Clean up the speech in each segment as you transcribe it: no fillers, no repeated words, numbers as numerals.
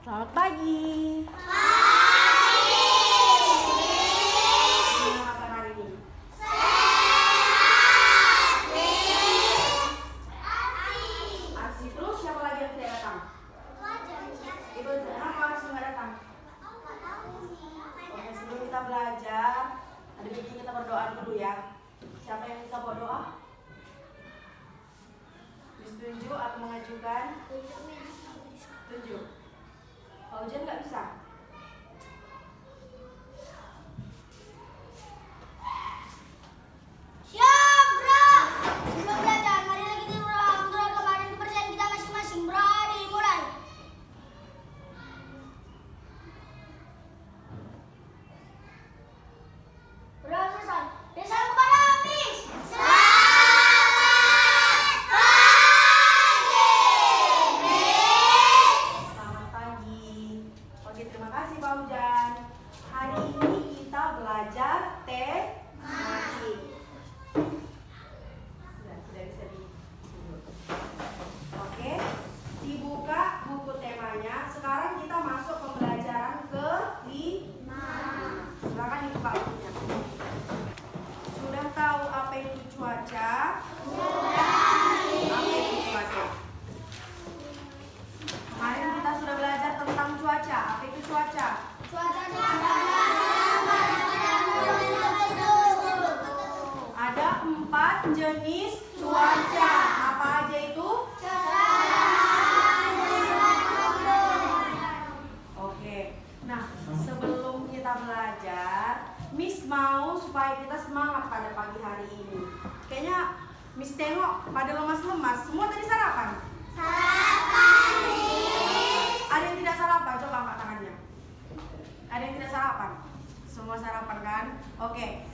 Selamat pagi. Pagi. Gimana kabar hari ini? Sehat, Miss. Aksi terus, siapa lagi yang tidak datang? Ibu, kenapa harus nggak datang? Oke, sebelum kita belajar, ada baiknya kita berdoa dulu ya. Siapa yang bisa berdoa? Disetuju atau mengajukan? Setuju. Pak Ujian nggak bisa? Siap, bro. Sebelum belajar, mari lagi di ruang agama dan kepercayaan kita masing-masing. Bro, dimulai. Bro, selesai. Desa kepada Miss. Selamat pagi, Miss. Selamat pagi. Oke, terima kasih Pak Ujian. Hari ini kita belajar temati. Sudah bisa duduk. Oke, dibuka buku temanya. Sekarang kita masuk pembelajaran ke-5. Silakan dibuka bukunya. Sudah tahu apa itu cuaca? Apa itu cuaca? Kemarin kita sudah belajar tentang cuaca. Apa itu cuaca? Ada 4 jenis cuaca. Apa aja itu? Oke. Nah, sebelum kita belajar, Miss mau supaya kita semangat pada pagi hari ini. Kayaknya Miss tengok pada lemas-lemas. Semua tadi sarapan? Ada yang tidak sarapan? Coba angkat tangannya. Ada yang tidak sarapan? Semua sarapan kan? Oke.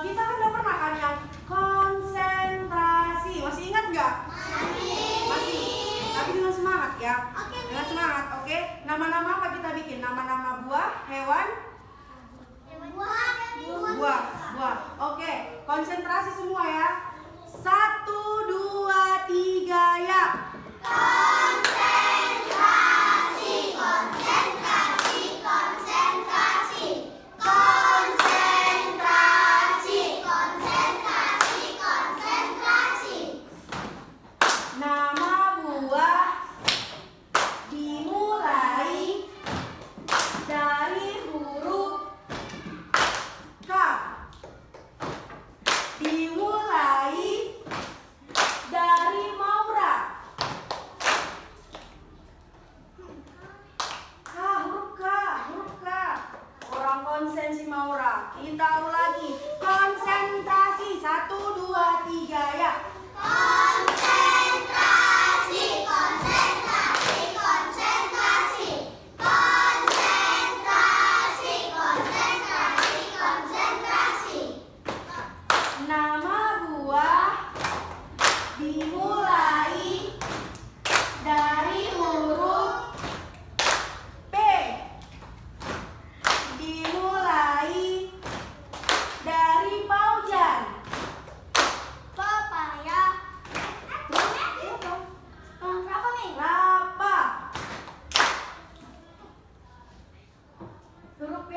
Kita kan udah pernah kan yang konsentrasi. Masih ingat nggak? Masih. Tapi dengan semangat ya. Dengan semangat, oke? Nama-nama apa kita bikin? Nama-nama buah, hewan? Buah. Oke, konsentrasi semua ya. 1, 2, 3 ya. Konsentrasi, konsentrasi, konsentrasi. Konsentrasi, konsentrasi, konsentrasi. Nama buah dimulai dari huruf K. Dimulai dari Maura. Huruf K. Orang konsen si Maura. Kita ulangi. Konsentrasi. 1, 2, 3 ya. Konsentrasi, konsentrasi, konsentrasi. Konsentrasi, konsentrasi, konsentrasi. Nama buah dimulai dari huruf P. Dimulai dari Paujan. Papaya. Berapa nih? Lapa. Huruf P.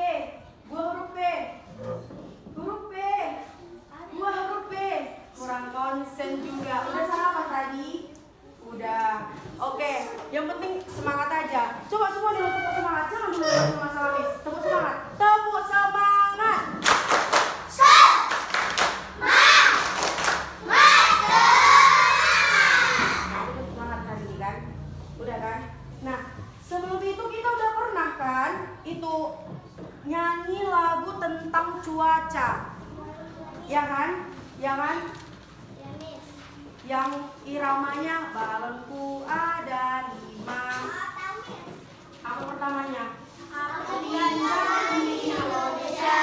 Buah huruf P. Huruf P. Buah huruf P. Kurang konsen juga. Udah sarapan tadi? Udah. Oke, yang penting semangat aja. Coba semua dulu tepuk semangat. Jangan dulu sama-sama Miss. Tepuk semangat. Tepuk semangat. Udah semangat hari ini kan? Udah kan? Nah, sebelum itu kita udah pernah kan? Itu nyanyi lagu tentang cuaca. Ya kan? Ya kan? Yang iramanya balonku ada 5. Apa pertamanya? Aku tinggal di Indonesia.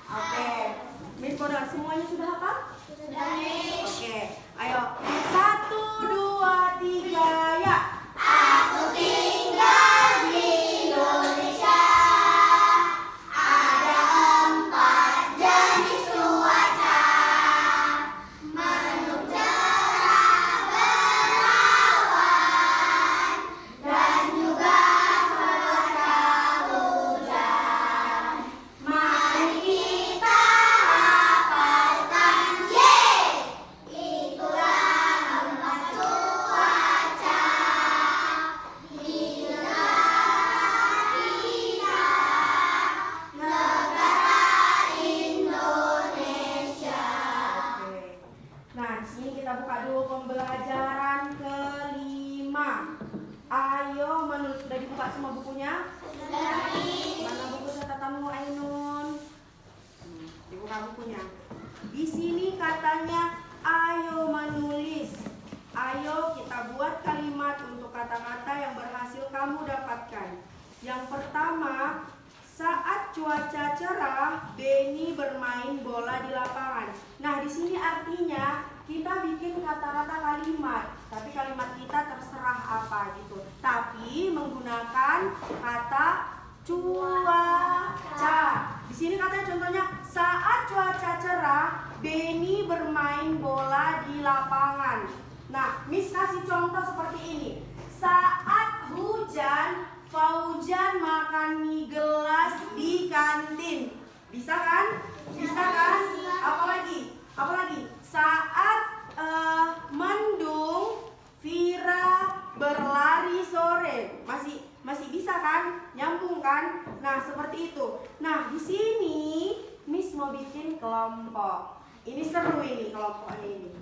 Oke. Miss Kodar, semuanya sudah hafal? Sudah, Miss. Oke. Ayo. 1, 2, 3 ya. Aku tinggal di Indonesia. Ada 4 jenis cuaca. Mendung cerah berawan. Coba semua bukunya. Mana buku catatanmu Ainun? Dibuka bukunya. Di sini katanya ayo menulis. Ayo kita buat kalimat untuk kata-kata yang berhasil kamu dapatkan. Yang pertama, saat cuaca cerah, Benny bermain bola di lapangan. Nah, di sini artinya kita bikin kata-kata kalimat, tapi kalimat kita terserah apa gitu. Tapi menggunakan kata cuaca. Di sini katanya contohnya saat cuaca cerah, Benny bermain bola di lapangan. Nah, Miss kasih contoh seperti ini. Saat hujan, Fauzan makan mie gelas di kantin. Bisa kan? Bisa kan? Apalagi? Apalagi? Saat mendung, Vira berlari sore. Masih bisa kan? Nyambung kan? Nah, seperti itu. Nah, di sini Miss mau bikin kelompok. Ini seru ini kelompoknya ini.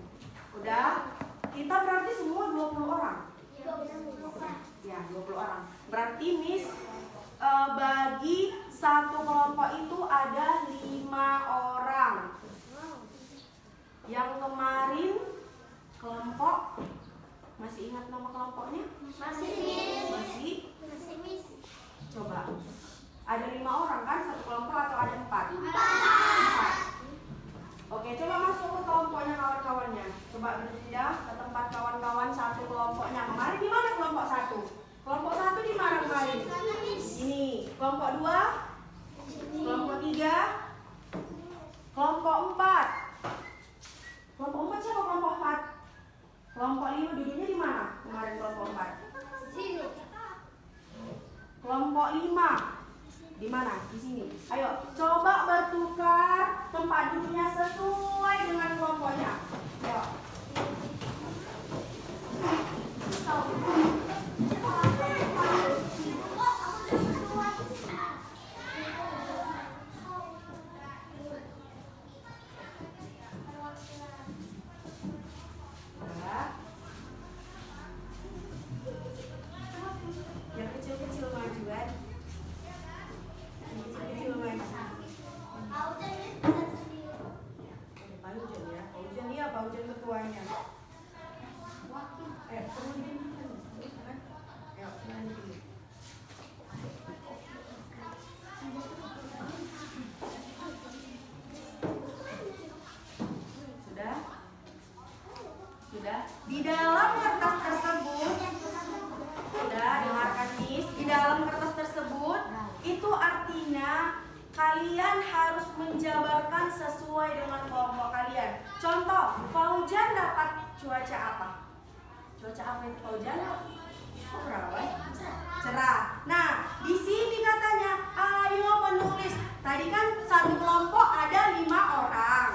Udah? Kita berarti semua 20 orang. Ya, 20 orang. Berarti Miss bagi satu kelompok itu ada 5 orang. Yang kemarin kelompok, masih ingat nama kelompoknya? Masih? Coba. Ada 5 orang kan satu kelompok atau ada 4? 4. Oke, coba masuk ke kelompoknya kawan-kawannya. Coba berpindah ke tempat kawan-kawan satu kelompoknya. Kemarin di mana kelompok 1? Kelompok 1 di mana kemarin? Ini. Kelompok 2? Kelompok 3? Kelompok 4? Kelompok 4 siapa kelompok 4? Kelompok 5 duduknya di mana? Kemarin kelompok 4. Kelompok 5 di mana? Di sini. Ayo, coba bertukar tempat duduknya sesuai dengan kelompoknya. Ayo. Yang kecil-kecil majuan. Paujan dia, Paujan ketuanya. Sudah? Di dalam kertas tersebut, sudah dengarkan Miss, di dalam kertas tersebut itu artinya kalian harus menjabarkan sesuai dengan kelompok kalian. Contoh, Fauzan dapat cuaca apa? Cuaca apa itu Fauzan? Cerah. Nah, di sini katanya ayo menulis. Tadi kan satu kelompok ada 5 orang.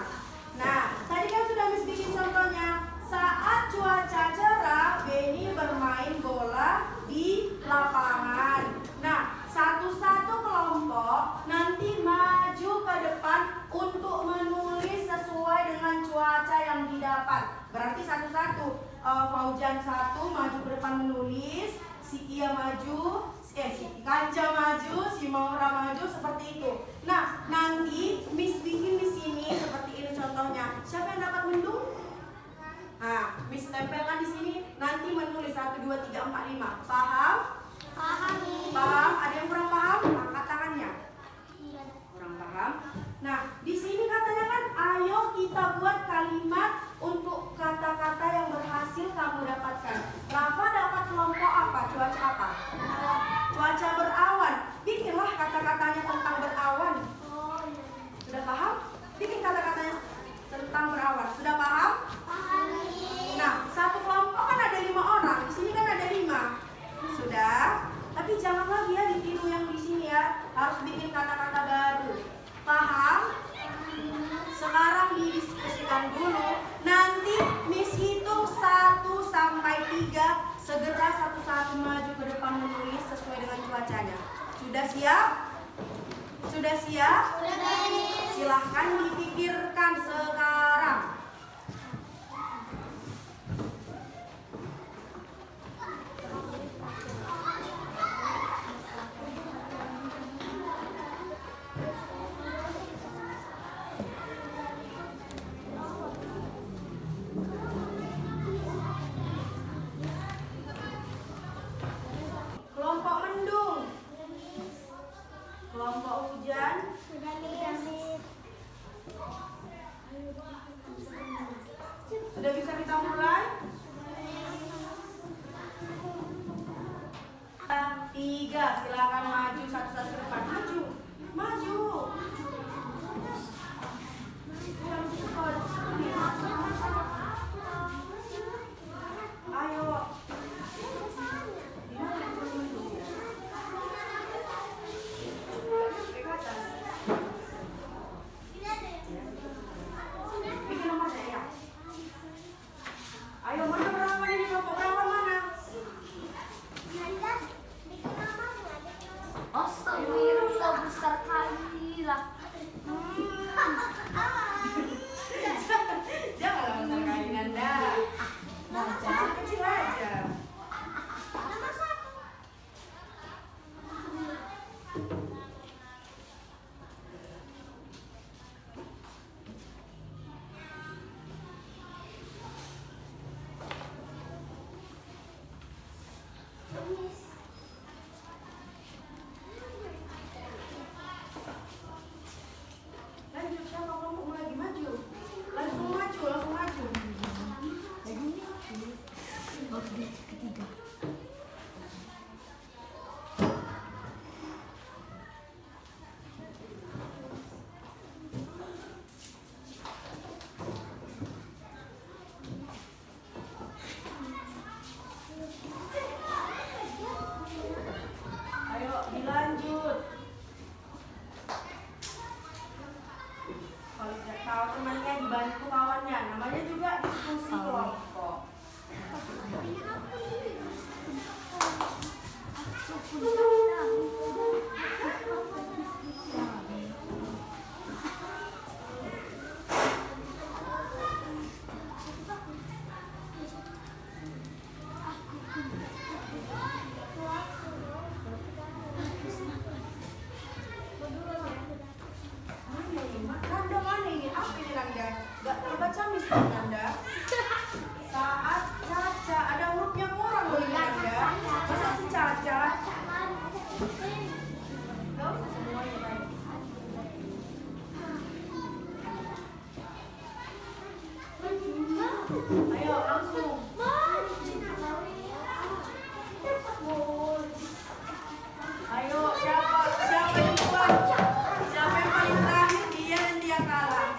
Nah, tadi kan sudah Miss bikin contohnya. Saat cuaca cerah, Benny bermain bola di lapangan. Nah, satu-satu kelompok nanti maju ke depan untuk menulis sesuai dengan cuaca yang didapat. Berarti satu-satu. Fauzan 1 maju ke depan menulis, si Kia maju, si Kanca maju, si Maura maju, seperti itu. Nah, nanti Miss bikin di sini seperti ini contohnya. Siapa yang dapat mendung? Nah, Miss tempelkan di sini. Nanti menulis 1, 2, 3, 4, 5. Paham? Paham? Ada yang kurang paham? Angkat tangannya. Kurang paham? Nah, di sini katanya kan, ayo kita buat kalimat untuk kata-kata yang berhasil kamu dapatkan. Rafa dapat kelompok apa? Cuaca apa? Cuaca berawan. Bikinlah kata-katanya tentang berawan. Sudah paham? Bikin kata-katanya tentang berawan. Sudah paham? Nah, satu kelompok kan ada 5 orang. Di sini kan ada 5. Sudah? Tapi jangan lagi ya ditiru yang di sini ya. Harus bikin kata-kata baru. Paham? Sekarang didiskusikan dulu. Nanti Miss hitung 1 sampai 3. Segera satu-satu maju ke depan menulis sesuai dengan cuacanya. Sudah siap? Sudah siap? Silahkan dipikirkan sekarang. 3, silakan maju satu-satu ke depan. Maju. Maju. Ayo. Ke atas. Bikin nomornya ya. Ayo, mana perawan ini? Kelompok perawan mana? Astagfirullah, besar kali lah. Janganlah besar kali Nanda. Kecil aja. Lanjut, siapa kelompok mau lagi maju? Langsung maju, langsung maju. Ketiga. Ayo dilanjut. Kalau tidak tahu temannya dibantu kawannya, namanya juga diskusi kelompok. Nanda mana ini? Apa ini Nanda? Gak terbaca misalnya Nanda. Saat Caca, ada hurufnya kurang loh ini Nanda. Masa si Caca? Gak usah semuanya tadi. Ayo langsung. Ayo siapa yang kuat? Siapa yang paling terakhir dia dan dia kalah.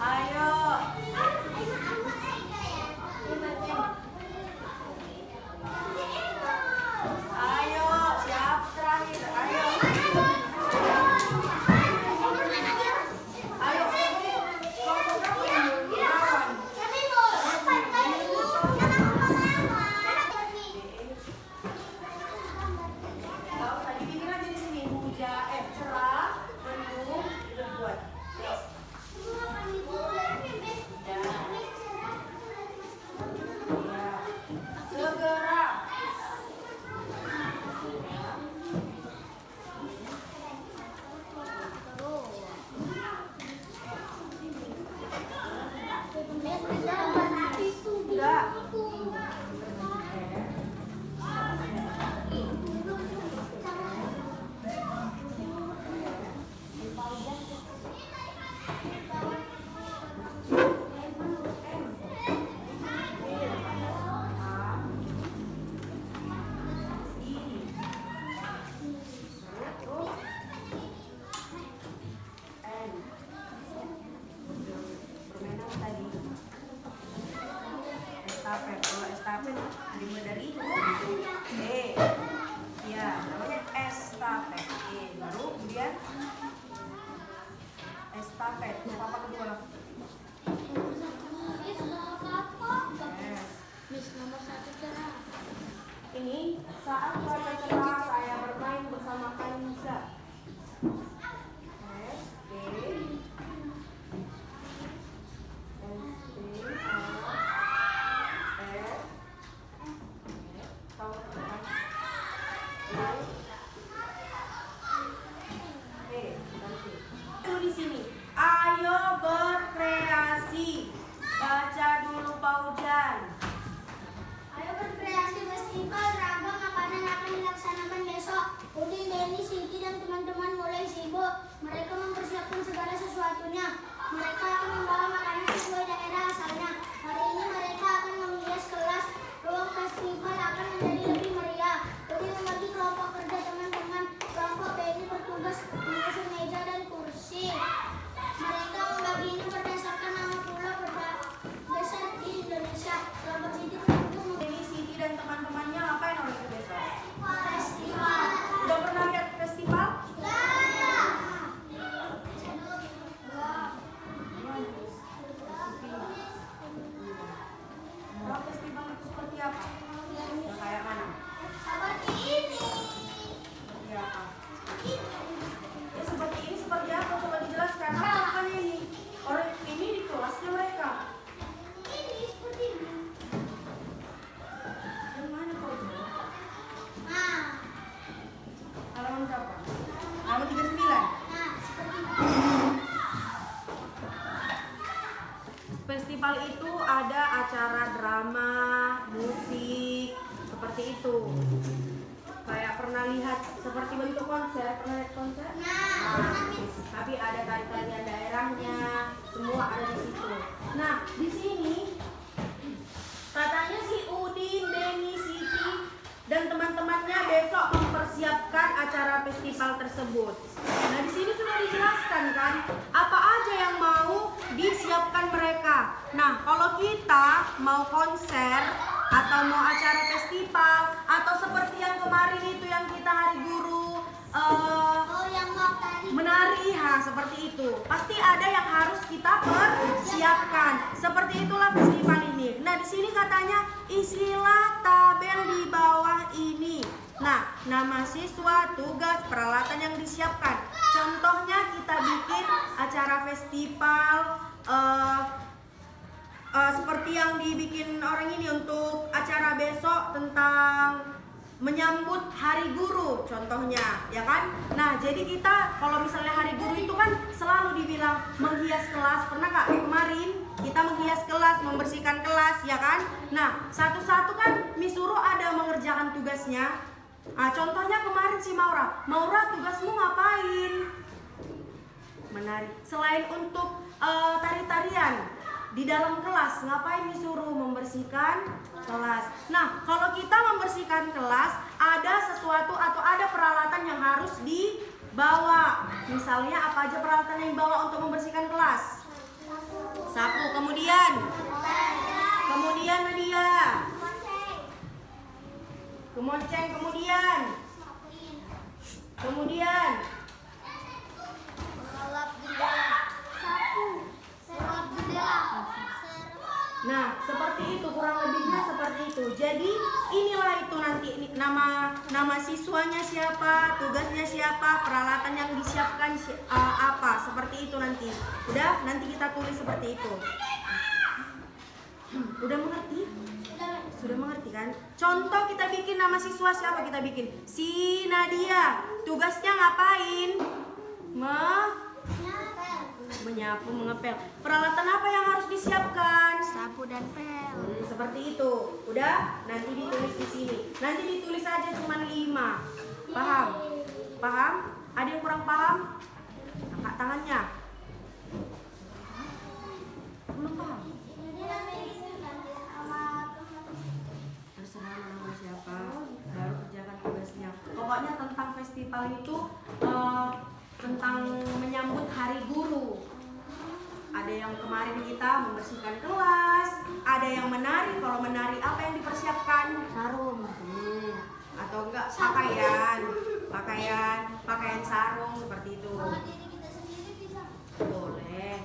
Ayo. Ayo, siap terakhir. Ayo. Ayo. Kelompok kamu yang lawan. Gak usah dibikin aja di sini. Cerah, mendung, udah buat. Ya. Segera. Enggak. Estafet, kalau estafet dimulai dari E, ya namanya estafet. E baru kemudian estafet. Apa kedua? Ini saat cuaca cerah saya bermain bersama Kanisa. Di sini. Ayo festival itu ada acara drama, musik, seperti itu. Kayak pernah lihat seperti bentuk konser, pernah lihat konser? Nah, tapi ada tari-tarian daerahnya, semua ada di situ. Nah, di sini katanya si Udin, Denny, Siti, dan teman-temannya besok mempersiapkan acara festival tersebut. Nah, di sini sudah dijelaskan kan, apa aja yang mau disiapkan mereka. Nah, kalau kita mau konser atau mau acara festival atau seperti yang kemarin itu yang kita hari guru yang mau tadi. menari, seperti itu. Pasti ada yang harus kita persiapkan. Seperti itulah festival ini. Nah, di sini katanya isilah tabel di bawah ini. Nah, nama siswa, tugas, peralatan yang disiapkan. Contohnya kita bikin acara festival seperti yang dibikin orang ini untuk acara besok tentang menyambut hari guru contohnya, ya kan? Nah, jadi kita kalau misalnya hari guru itu kan selalu dibilang menghias kelas. Pernah nggak kemarin kita menghias kelas, membersihkan kelas, ya kan? Nah, satu-satu kan Misuro ada mengerjakan tugasnya. Nah, contohnya kemarin si Maura, tugasmu ngapain? Menari. Selain untuk tari-tarian di dalam kelas, ngapain disuruh membersihkan kelas. Nah, kalau kita membersihkan kelas, ada sesuatu atau ada peralatan yang harus dibawa. Misalnya apa aja peralatan yang dibawa untuk membersihkan kelas? Sapu, kemudian Nadia. Kemonceng, kemudian nah, seperti itu, kurang lebihnya seperti itu. Jadi inilah itu nanti nama siswanya siapa, tugasnya siapa, peralatan yang disiapkan apa, seperti itu nanti. Udah, nanti kita tulis seperti itu. Udah mengerti? Sudah mengerti kan? Contoh kita bikin nama siswa siapa kita bikin? Si Nadia. Tugasnya ngapain? Menyapu, mengepel. Peralatan apa yang harus disiapkan? Sapu dan pel. Seperti itu. Udah? Nanti ditulis di sini. Nanti ditulis aja cuma 5. Paham? Paham? Ada yang kurang paham? Angkat tangannya. Belum paham? Terserah nama siapa. Baru kerjakan tugasnya. Pokoknya tentang festival itu tentang menyambut hari guru. Ada yang kemarin kita membersihkan kelas, ada yang menari. Kalau menari apa yang dipersiapkan? Sarung. Atau enggak pakaian sarung seperti itu. Boleh.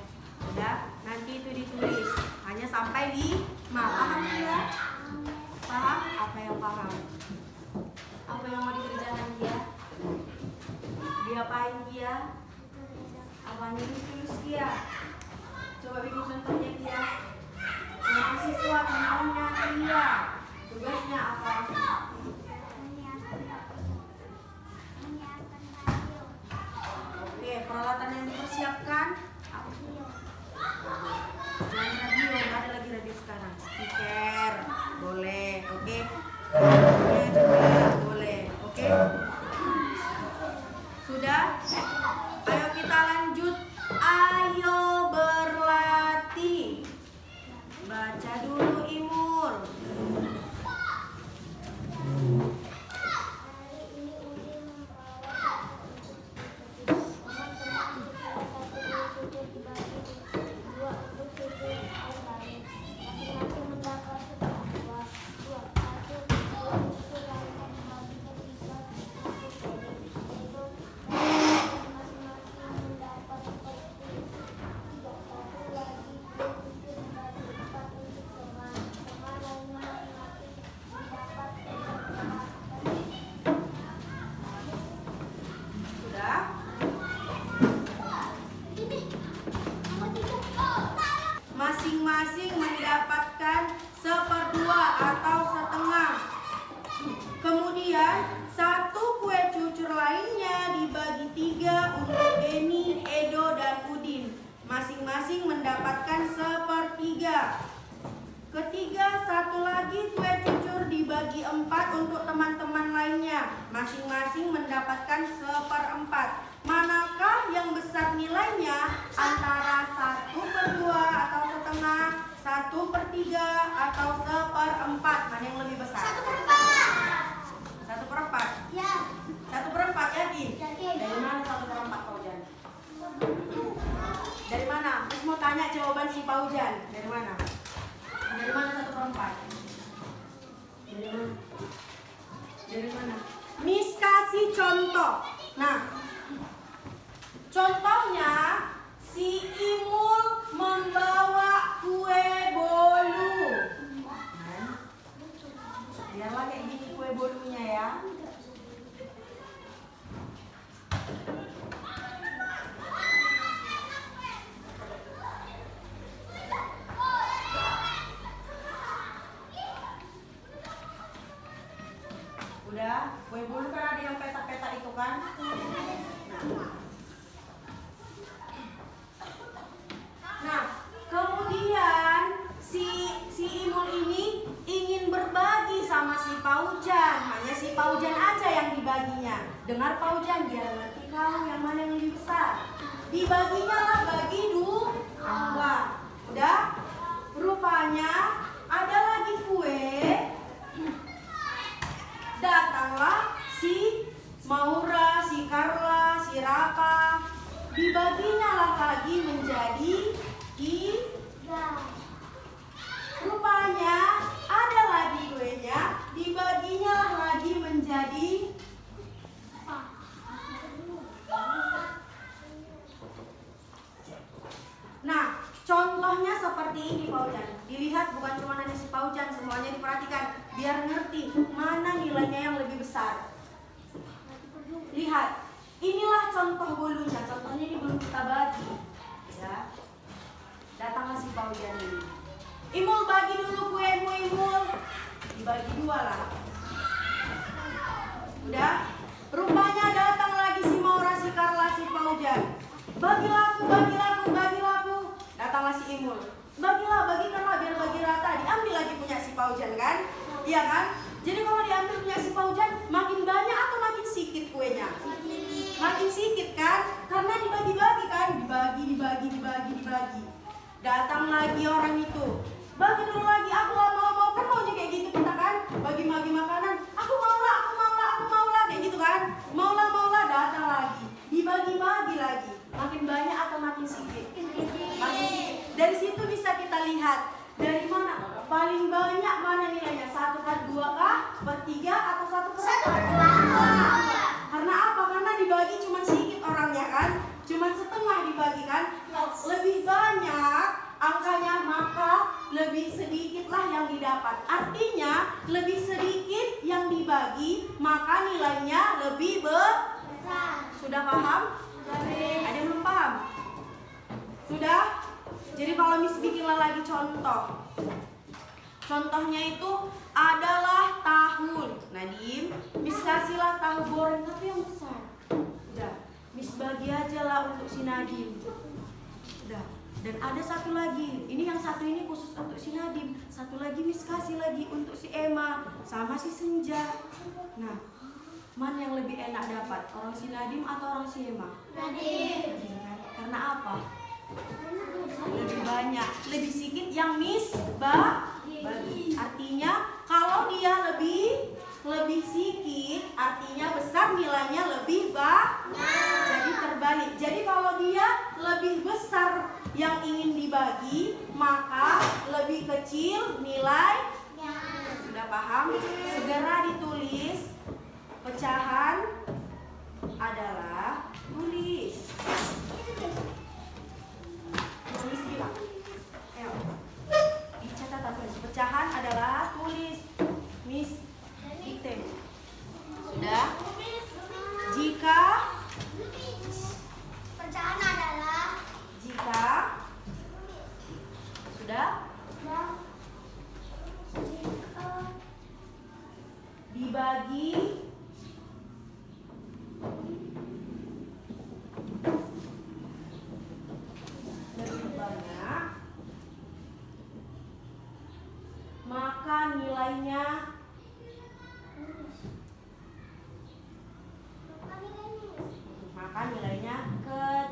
Udah, nanti itu ditulis. Hanya sampai 5. Paham ya? Paham? Apa yang paham? Apa yang mau dikerjakan dia? Diapain dia? Apanya ditulis dia? Coba bikin contohnya dia. Nama siswa contohnya dia. Tugasnya apa? Oke, peralatan yang dipersiapkan. Jangan radio, nggak ada lagi radio sekarang. Speaker, boleh, oke. Ya, juga boleh, oke. Sudah? Ayo kita lanjut. Ayo berlatih. Baca dulu Imur. masing-masing mendapatkan 1/3. Ketiga, satu lagi kue cucur dibagi 4 untuk teman-teman lainnya, masing-masing mendapatkan 1/4. Manakah yang besar nilainya antara 1/2 atau setengah, 1/3 atau 1/4? Mana yang lebih besar? 1/4. 1/4. Ya. 1/4 yakin? Yakin. Dari mana 1/4 Paujan? Dari mana? Terus mau tanya jawaban si Paujan. Dari mana? Dari mana 1/4? Dari mana? Dari mana? Miss kasih contoh. Nah, contohnya si Imul membawa kue bolu. Biarlah kayak gini kue bolunya ya. Udah, kue bolu kan ada yang petak-petak itu kan? Nah, kemudian si Imul ini ingin berbagi sama si Paujan. Hanya si Paujan aja yang dibaginya. Dengar Paujan, biar ngerti kamu yang mana yang lebih besar. Dibaginya lah bagi 2. Udah? Rupanya ada lagi kue. Datanglah si Maura, si Carla, si Rapa. Dibaginya lah lagi menjadi 3. Rupanya ada lagi kuenya. Dibaginya lah lagi menjadi 4. Nah, contohnya seperti ini Paujan. Dilihat bukan cuma hanya si Paujan, semuanya diperhatikan biar ngerti mana nilainya yang lebih besar. Lihat, inilah contoh bolunya. Contohnya ini belum kita bagi. Ya. Datanglah si Paujan ini. Imul bagi dulu kuemu Imul. Dibagi 2 lah. Udah? Rupanya datang lagi si Maura, si Carla, si Paujan. Bagilah aku, bagilah aku, bagilah aku. Datanglah si Imul. Bagilah, bagikanlah biar bagi rata. Diambil lagi punya si Paujan kan? Iya kan? Jadi kalau diambil punya si Paujan, makin banyak atau makin sedikit kuenya? Makin sedikit kan? Karena dibagi-bagi kan? Dibagi. Datang lagi orang itu. Bagi dulu lagi, aku lah mau kan maunya kayak gitu kita kan? Bagi-bagi makanan. Aku mau lah, kayak gitu kan? Mau lah, datang lagi. Dibagi-bagi lagi. Makin banyak atau makin sedikit? Makin sedikit. Dari situ bisa kita lihat dari mana paling banyak mana nilainya, 1/2 kah, 1/3 atau 1/4? Karena apa? Karena dibagi cuma sedikit orangnya kan, cuma setengah dibagi kan. Lebih banyak angkanya maka lebih sedikitlah yang didapat. Artinya lebih sedikit yang dibagi maka nilainya lebih besar. Sudah paham? Ada yang belum paham? Sudah? Jadi kalau Miss bikinlah lagi contoh. Contohnya itu adalah tahun. Nadim, Miss kasihlah tahu goreng tapi yang besar. Udah, Miss bagi aja lah untuk si Nadim. Udah. Dan ada satu lagi. Ini yang satu ini khusus untuk si Nadim. Satu lagi Miss kasih lagi untuk si Emma sama si Senja. Nah, mana yang lebih enak dapat? Orang si Nadim atau orang si Emma? Nadim. Karena apa? Lebih banyak, lebih sedikit yang Miss bagi. Artinya kalau dia lebih sedikit, artinya besar nilainya lebih banyak. Jadi terbalik. Jadi kalau dia lebih besar yang ingin dibagi, maka lebih kecil nilainya. Sudah paham? Segera ditulis. Pecahan adalah tulis. Tulis bilang. Ayo. Dicatat atau tulis. Pecahan adalah tulis. Miss Item. Sudah? Jika Pecahan adalah sudah? Dibagi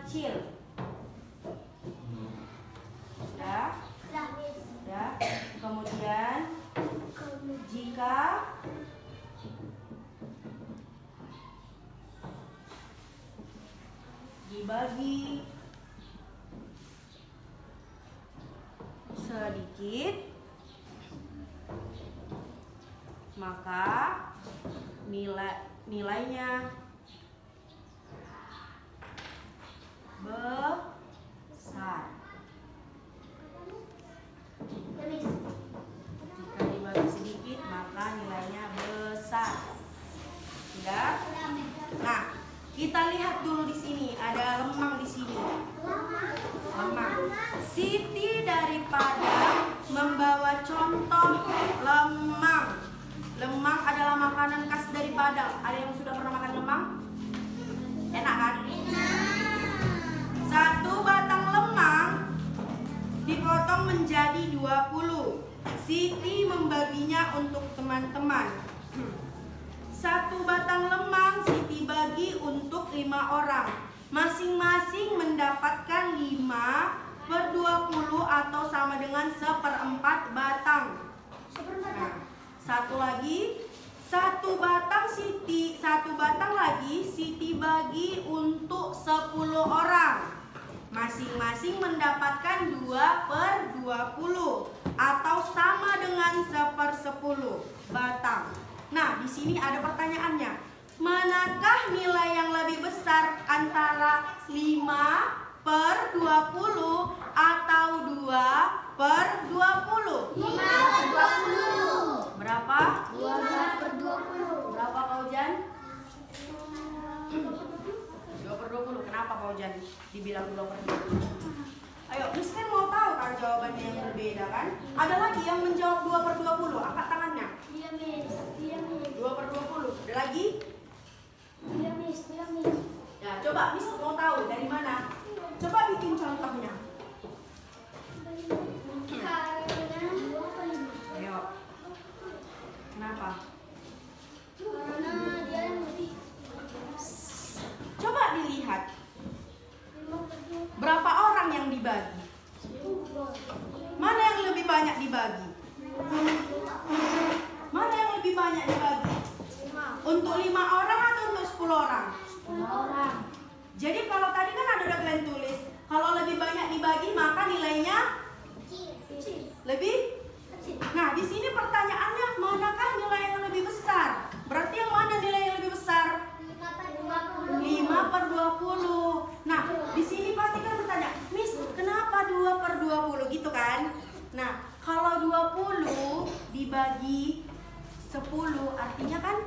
kecil. Sudah? Sudah. Kemudian jika dibagi sedikit, maka nilainya besar. Jika dibagi sedikit, maka nilainya besar. Sudah? Nah, kita lihat dulu di sini, ada lemang di sini. Lemang. Siti dari Padang membawa contoh lemang. Lemang adalah makanan khas dari Padang. Ada yang sudah pernah makan lemang? Enak kan? Satu batang lemang dipotong menjadi 20. Siti membaginya untuk teman-teman. Satu batang lemang Siti bagi untuk 5 orang. Masing-masing mendapatkan 5/20 atau sama dengan 1/4 batang. Nah, satu batang lagi Siti bagi untuk 10 orang. Masing-masing mendapatkan 2/20 atau sama dengan 1/10 batang. Nah, di sini ada pertanyaannya. Manakah nilai yang lebih besar antara 5/20 atau 2/20? 5/20. Berapa? 2/20. Berapa Pak Ujan? 2/20. Kenapa Pak Ujan dibilang 2/20? Ayo, Miss kan mau tahu kan jawabannya yang berbeda kan? Ada lagi yang menjawab 2/20. Angkat tangannya. Iya, Miss. 2/20. Ada lagi? Iya, Miss. Ya, coba Miss mau tahu dari mana? Coba bikin contohnya. Ayo. Kenapa? Karena dia yang lebih. Coba dilihat. Berapa orang yang dibagi? Mana yang lebih banyak dibagi? Mana yang lebih banyak dibagi? Untuk 5 orang atau untuk 10 orang? 10 orang. Jadi kalau tadi kan ada kalian tulis, kalau lebih banyak dibagi maka nilainya lebih. Nah, di sini pertanyaannya manakah nilai yang lebih besar? Berarti yang mana nilai yang lebih besar? 5/20. Nah, di sini pasti kan bertanya, Miss, kenapa 2/20 gitu kan? Nah, kalau 20 dibagi 10 artinya kan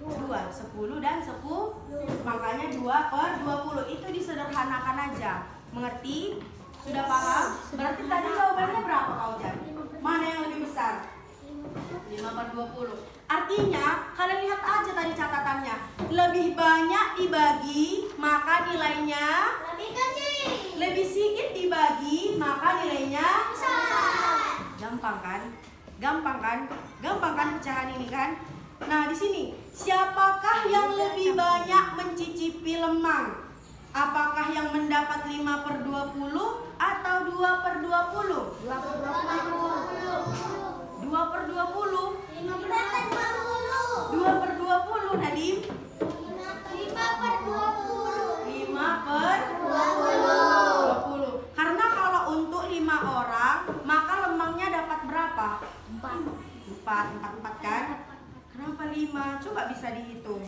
2, 10 dan 10. Makanya 2/20. Itu disederhanakan aja. Mengerti? Sudah paham? Berarti tadi jawabannya berapa Kak Ujan? Mana yang lebih besar? 5/20. Artinya, kalian lihat aja tadi catatannya. Lebih banyak dibagi, maka nilainya Lebih kecil. lebih sedikit dibagi, maka nilainya Besar. gampang kan? Gampang kan? Gampang kan pecahan ini kan? Nah, di sini, siapakah yang lebih banyak mencicipi lemang? Apakah yang mendapat 5/20 atau 2/20? 2/20. 2/20 Nadim. 5/20. Karena kalau untuk 5 orang, maka lemangnya dapat berapa? 4 kan? Kenapa 5? Coba bisa dihitung.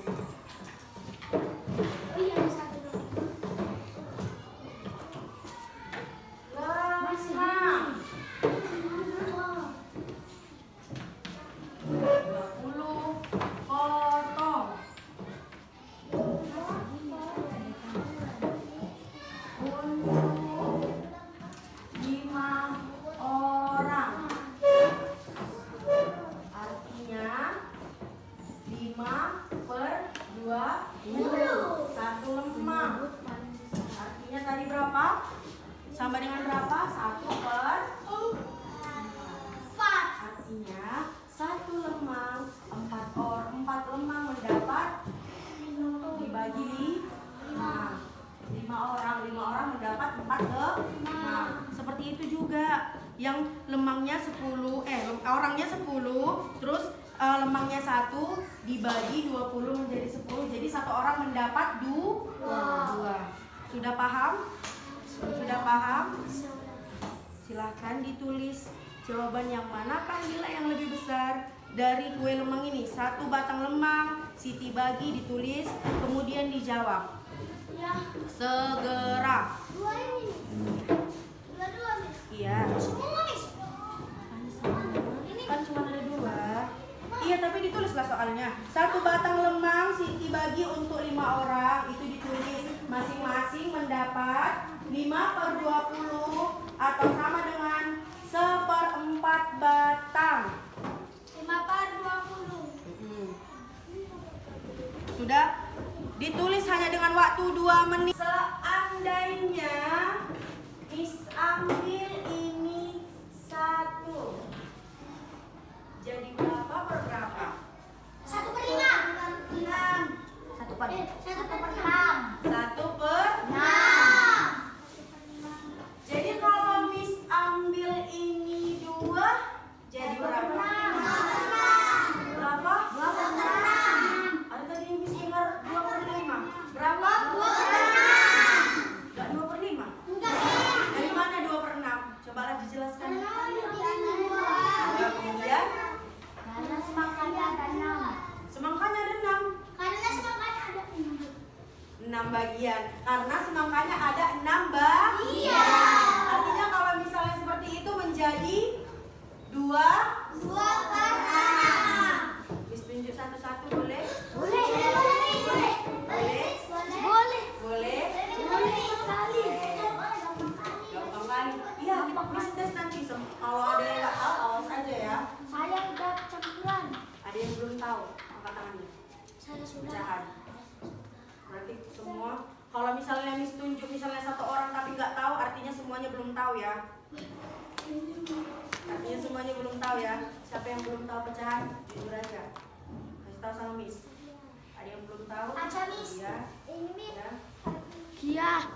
Sama dengan berapa? 1/4. Artinya 1 lemang 4 lemang mendapat dibagi 5. 5 orang mendapat 4 lemang. Seperti itu juga. Yang lemangnya 10, orangnya 10, terus lemangnya 1 dibagi 20 menjadi 10. Jadi satu orang mendapat 2. Sudah paham? Sudah paham? Silahkan ditulis jawaban yang manakah nilai yang lebih besar dari kue lemang ini. 1 batang lemang, Siti bagi, ditulis, kemudian dijawab. Ya. Segera. 2 ini. 2 Miss. Iya. Semua Miss. Kan cuma ada 2. Iya, tapi ditulislah soalnya. 1 batang lemang Siti bagi untuk 5 orang. Itu ditulis. Masing-masing mendapat 5/20 atau sama dengan 1/4 batang. 5/20. Sudah ditulis hanya dengan waktu 2 menit. Seandainya Miss ambil ini 1, jadi berapa per berapa? 1/5. 6. 1/6. 1/6. Jadi kalau Miss ambil ini 2, jadi berapa? Berapa? 2/6. Ada tadi Miss dengar 2/5. Berapa? 2/6. Enggak 2/5. Enggak. Dari mana 2/6? Cobalah dijelaskan. Kemudian Karena semangkanya ada 6. semangkanya ada 6. Karena semangkanya ada 6. 6 bagian. Karena semangkanya ada 6 bagian. Iya. Artinya kalau misalnya seperti itu menjadi 2. 2/6. Miss tunjuk satu-satu boleh? Boleh. Boleh? Boleh. Boleh? Sekali. Gampang kali. Iya, kita Miss tes nanti. Kalau ada yang nggak tahu, awas aja ya. Saya udah campuran. Ada yang belum tahu, angkat tangannya. Saya sudah. Pecahan. Berarti semua. Kalau misalnya Miss tunjuk misalnya 1 orang tapi nggak tahu, artinya semuanya belum tahu ya. Artinya semuanya belum tahu ya. Siapa yang belum tahu pecahan? Jujur aja. Kasih tahu sama Miss. Ada yang belum tahu? Aja, Miss. Iya. Ini Miss. Ya. Iya.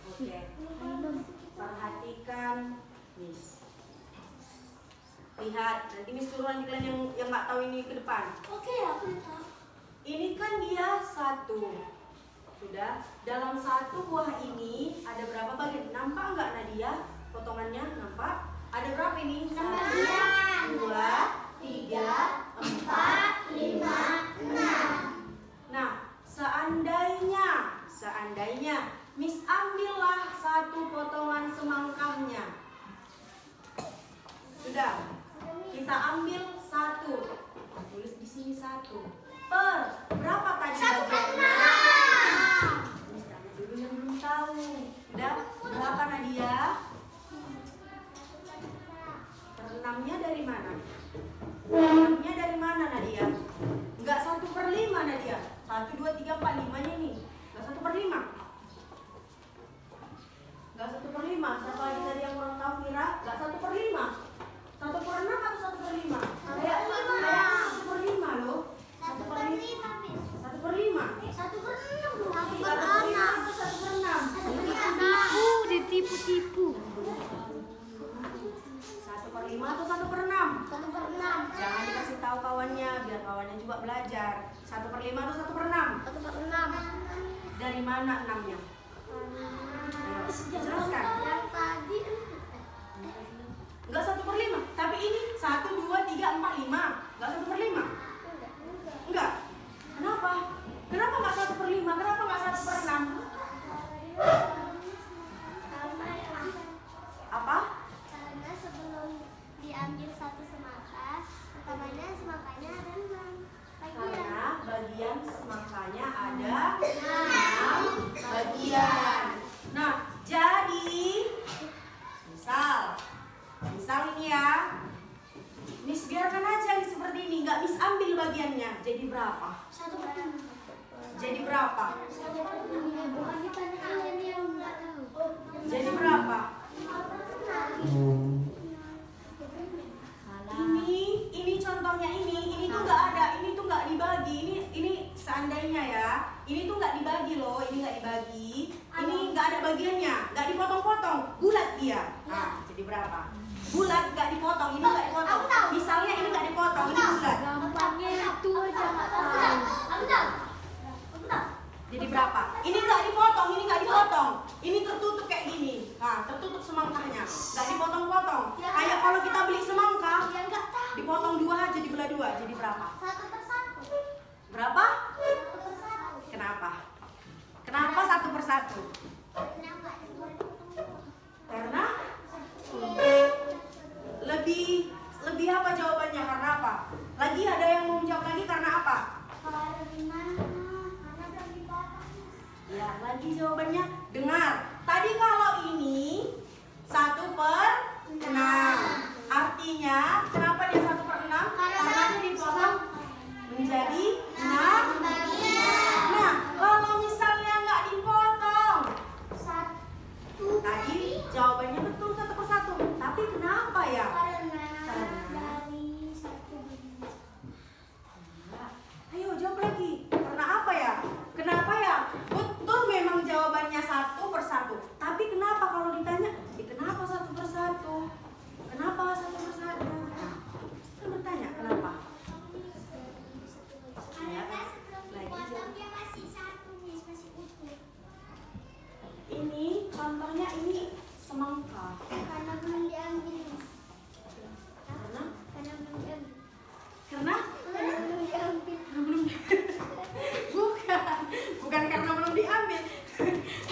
Oke. Perhatikan Miss. Lihat, nanti Miss suruh nanti kalian yang nggak tahu ini ke depan. Oke, aku udah tahu. Ini kan dia 1. Sudah. Dalam 1 buah ini ada berapa bagian? Nampak nggak Nadia? Potongannya nampak? Ada berapa ini? 1, 2, 3, 4, 5, 6. Nah, seandainya Miss ambillah 1 potongan semangkanya. Sudah. Kita ambil 1. Tulis di sini 1. Per berapa tadi? 1/6. Miss tanya dulu yang belum tahu. Udah berapa Nadia? Per 6-nya dari mana? 6-nya dari mana Nadia? Enggak 1/5 Nadia. 1, 2, 3, 4, 5-nya nih. Enggak 1/5. Enggak 1/5. Siapa lagi tadi yang kurang tahu Mira? Enggak 1/5. 1/6 atau 1/5? Kayak 1/5 loh. 1/5, Miss. 1/5. 1/6. 1/5 atau 1/6? Ditipu. 1/5 atau 1/6? 1/6. Jangan dikasih tahu kawannya, biar kawannya juga belajar. 1/5 atau 1/6? 1/6. Dari mana 6-nya? Jelaskan. Yang tadi Enggak 1/5, tapi ini 1, 2, 3, 4, 5. Enggak 1/5? Enggak. Kenapa? Kenapa enggak 1/5? Kenapa enggak 1/6? Apa? Karena sebelum diambil 1 semangka, pertamanya semangkanya ada 6 Karena bagian semangkanya ada 6 bagian. Nah, jadi misal ini ya, Miss biarkan aja seperti ini, nggak Miss ambil bagiannya. Jadi berapa? 1/6. Jadi berapa? 1/6. Bukan ditanya kalian yang nggak tahu. Jadi berapa? Ini contohnya ini tuh nggak ada, ini tuh nggak dibagi. Ini seandainya ya, ini tuh nggak dibagi loh, ini nggak dibagi. bagiannya, nggak dipotong-potong, bulat dia. Nah, jadi berapa? Bulat, nggak dipotong, ini nggak dipotong. Misalnya ini nggak dipotong, ini bulat. Gampangnya itu aja nggak tahu. Jadi berapa? Ini nggak dipotong, ini nggak dipotong. Ini tertutup kayak gini. Nah, tertutup semangkanya, nggak dipotong-potong. Kayak kalau kita beli semangka, Ya nggak tahu. dipotong dua, jadi belah dua. Jadi berapa? 1/1. Berapa? 1/1. Kenapa? Kenapa 1/1? Kenapa? Karena lebih apa jawabannya? Karena apa? Lagi ada yang mau menjawab lagi karena apa? Karena berarti batas. Ya, lagi jawabannya dengar. Tadi kalau ini 1/6. Artinya kenapa dia 1/6? Karena dia dipotong menjadi 6. Nah, kalau misalnya nggak dipotong, tadi jawabannya betul 1/1. Tapi kenapa ya? Ayo jawab lagi. Karena apa ya? Kenapa ya? Betul memang jawabannya 1/1. Tapi kenapa kalau ditanya, kenapa 1/1? Kenapa 1/1? Nah, kita bertanya kenapa? Ini contohnya ini semangka. Karena belum diambil. Karena Karena belum diambil. karena Belum diambil. belum bukan karena belum diambil.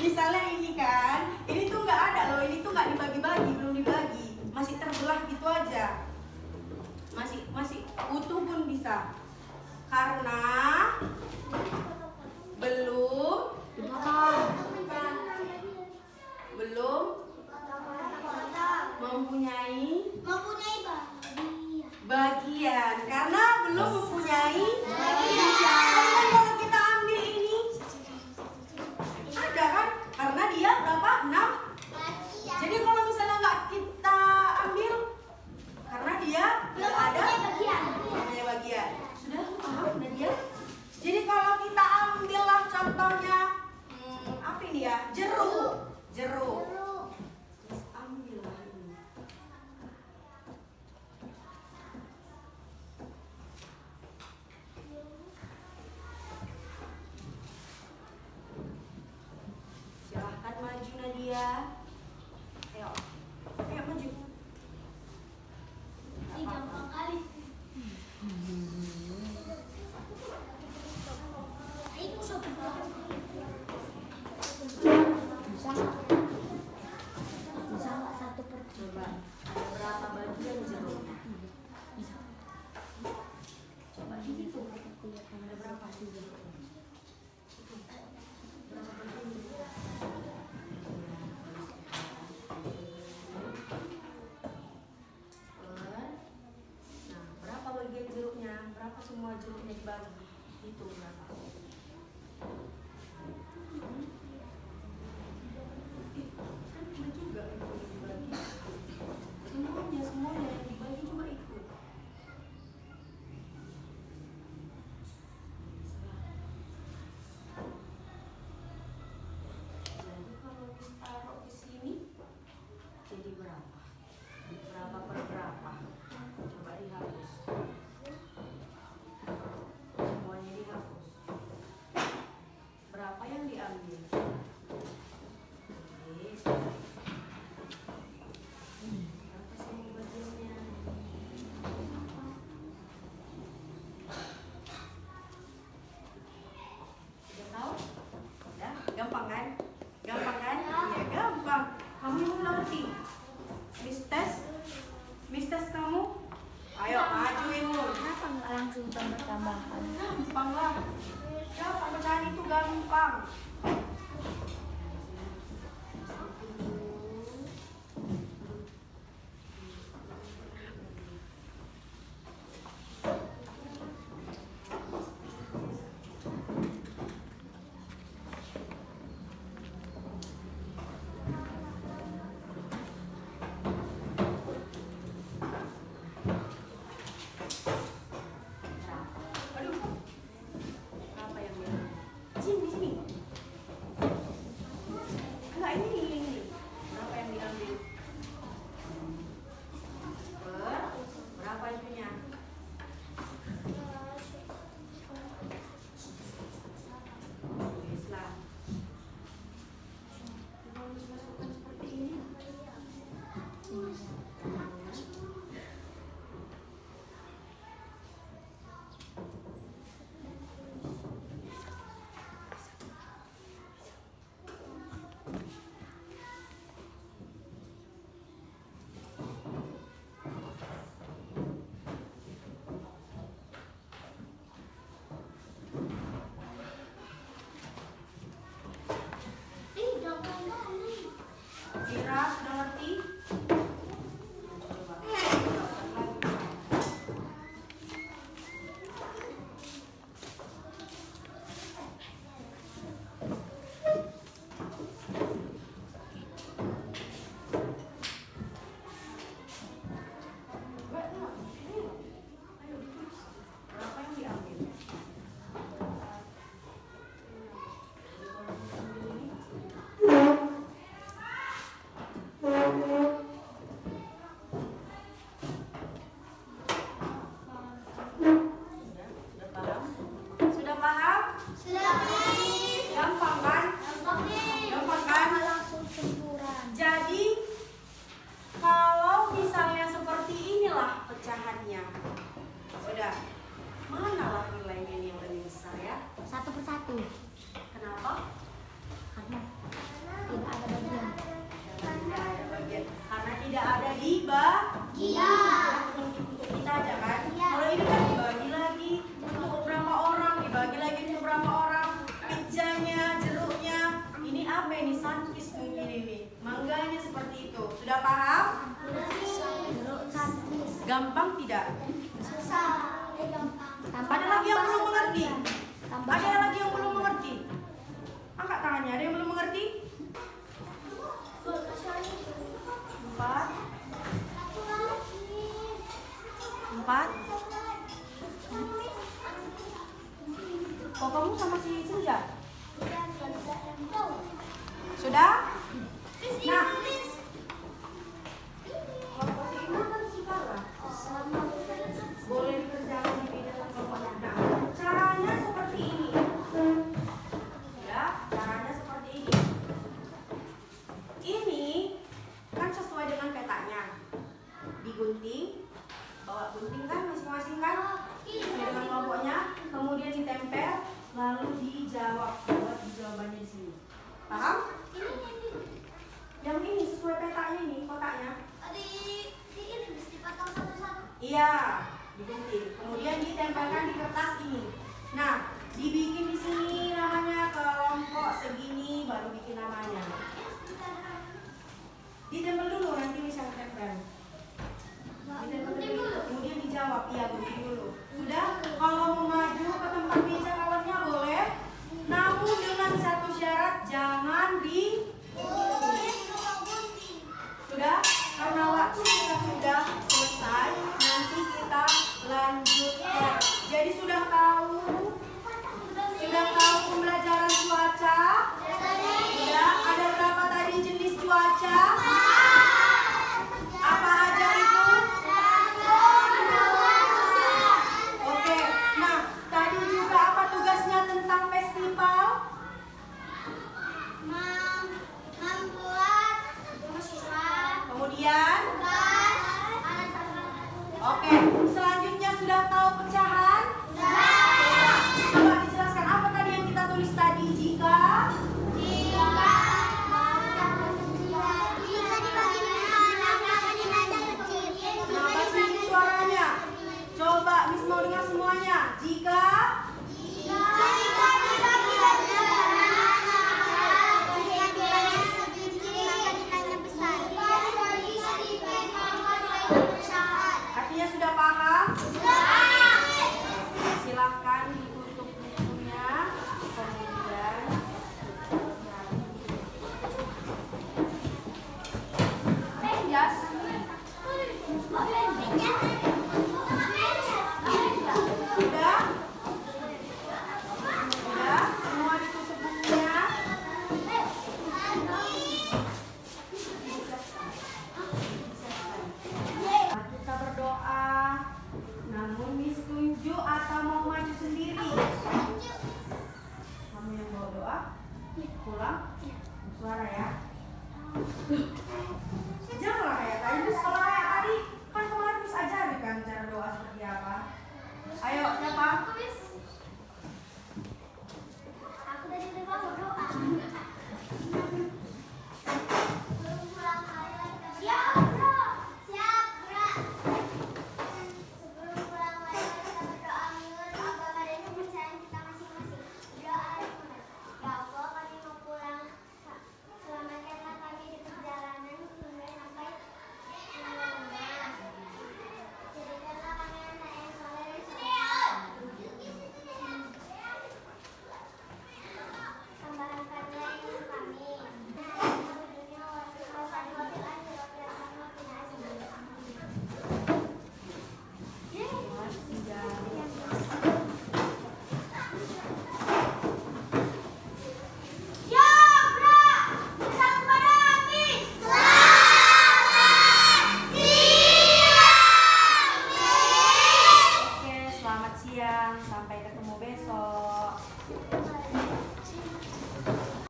Misalnya ini kan, ini tuh nggak ada loh, ini tuh nggak dibagi-bagi, belum dibagi, masih terbelah gitu aja, masih utuh pun bisa, karena belum mempunyai bagian, karena belum mempunyai bagian. Kalau kita ambil ini ada kan, karena dia berapa? 6. Jadi kalau misalnya nggak kita ambil, karena dia nggak ada punya bagian. Sudah paham Nadia? Jadi kalau kita ambillah contohnya apa ini ya? Jeruk. Ambillah ini. Silahkan maju Nadia. Ayo maju. Ini gampang kali. Itu satu bahan. Bisa nggak 1/3? Coba ada berapa bagian jeruknya? Bisa. Coba dihitung. Ada berapa sih jeruknya? Berapa bagian jeruknya? Nah, berapa bagian jeruknya? Berapa semua jeruknya dibagi? Hitung berapa? Kan cuma juga itu yang dibagi. Semuanya yang dibagi cuma ikut. Jadi kalau kita taruh di sini jadi berapa? Berapa per berapa? Coba dihapus. Semuanya dihapus. Berapa yang diambil? Oke. Berapa semua bagiannya? Udah tahu? Udah? Gampang kan? Gampang kan? Iya gampang. Kamu yang udah ngerti? Miss tes kamu? Ayo maju Imun. Kenapa nggak langsung tambah-tambahan? Gampang lah. Ya pecahan itu gampang. Aduh. Apa yang dia? Sini. Enggak ini tidak ada di bagian. Untuk kita aja kan. Kalau ini kan dibagi lagi untuk berapa orang, dibagi lagi untuk berapa orang. Pizzanya, jeruknya, ini apa ini? Sunfish mungkin ini. Mangganya seperti itu. Sudah paham? Gampang tidak? Ada lagi yang belum mengerti? Ada lagi yang belum mengerti? Angkat tangannya. Ada yang belum mengerti? 4. Kok kamu sama si Senja? Sudah? Nah, kalau si Ibu kan suka lah. Boleh dikerjakan di dalam kelompoknya. Nah, caranya seperti ini. Ya, caranya seperti ini. Ini kan sesuai dengan petanya. Digunting, bawa gunting kan masing-masing kan? Sesuai dengan kelompoknya. Kemudian ditempel, lalu dijawab. Buat jawabannya di sini. Paham? Yang ini sesuai petanya ini, kotaknya. Iya, digunting. Kemudian ditempelkan di kertas ini. Nah, dibikin di sini namanya kelompok segini, baru bikin namanya. Ditempel dulu, nanti bisa tempel. Ditempel dulu, kemudian dijawab. Iya, gunting dulu. Sudah, kalau mau maju ke tempat meja kawannya boleh. Namun dengan satu syarat, jangan di sudah, karena waktu kita sudah selesai, nanti kita lanjutkan. Jadi sudah tahu pembelajaran cuaca? Sudah, ada berapa tadi jenis cuaca? Apa aja itu? Oke, nah tadi juga apa tugasnya tentang festival? Kemudian, oke, selanjutnya sudah tahu pecahan? Coba dijelaskan apa tadi yang kita tulis tadi? Jika kenapa sedikit suaranya? Coba Miss mau dengar semuanya. Jika artinya sudah paham? Silahkan ditutup bukunya. Kemudian jas. Sudah? Sudah? Semua ditutup bukunya. Kita berdoa. Namun Miss tunjuk atau mau maju sendiri? Kamu yang bawa doa? Pulang? Suara ya.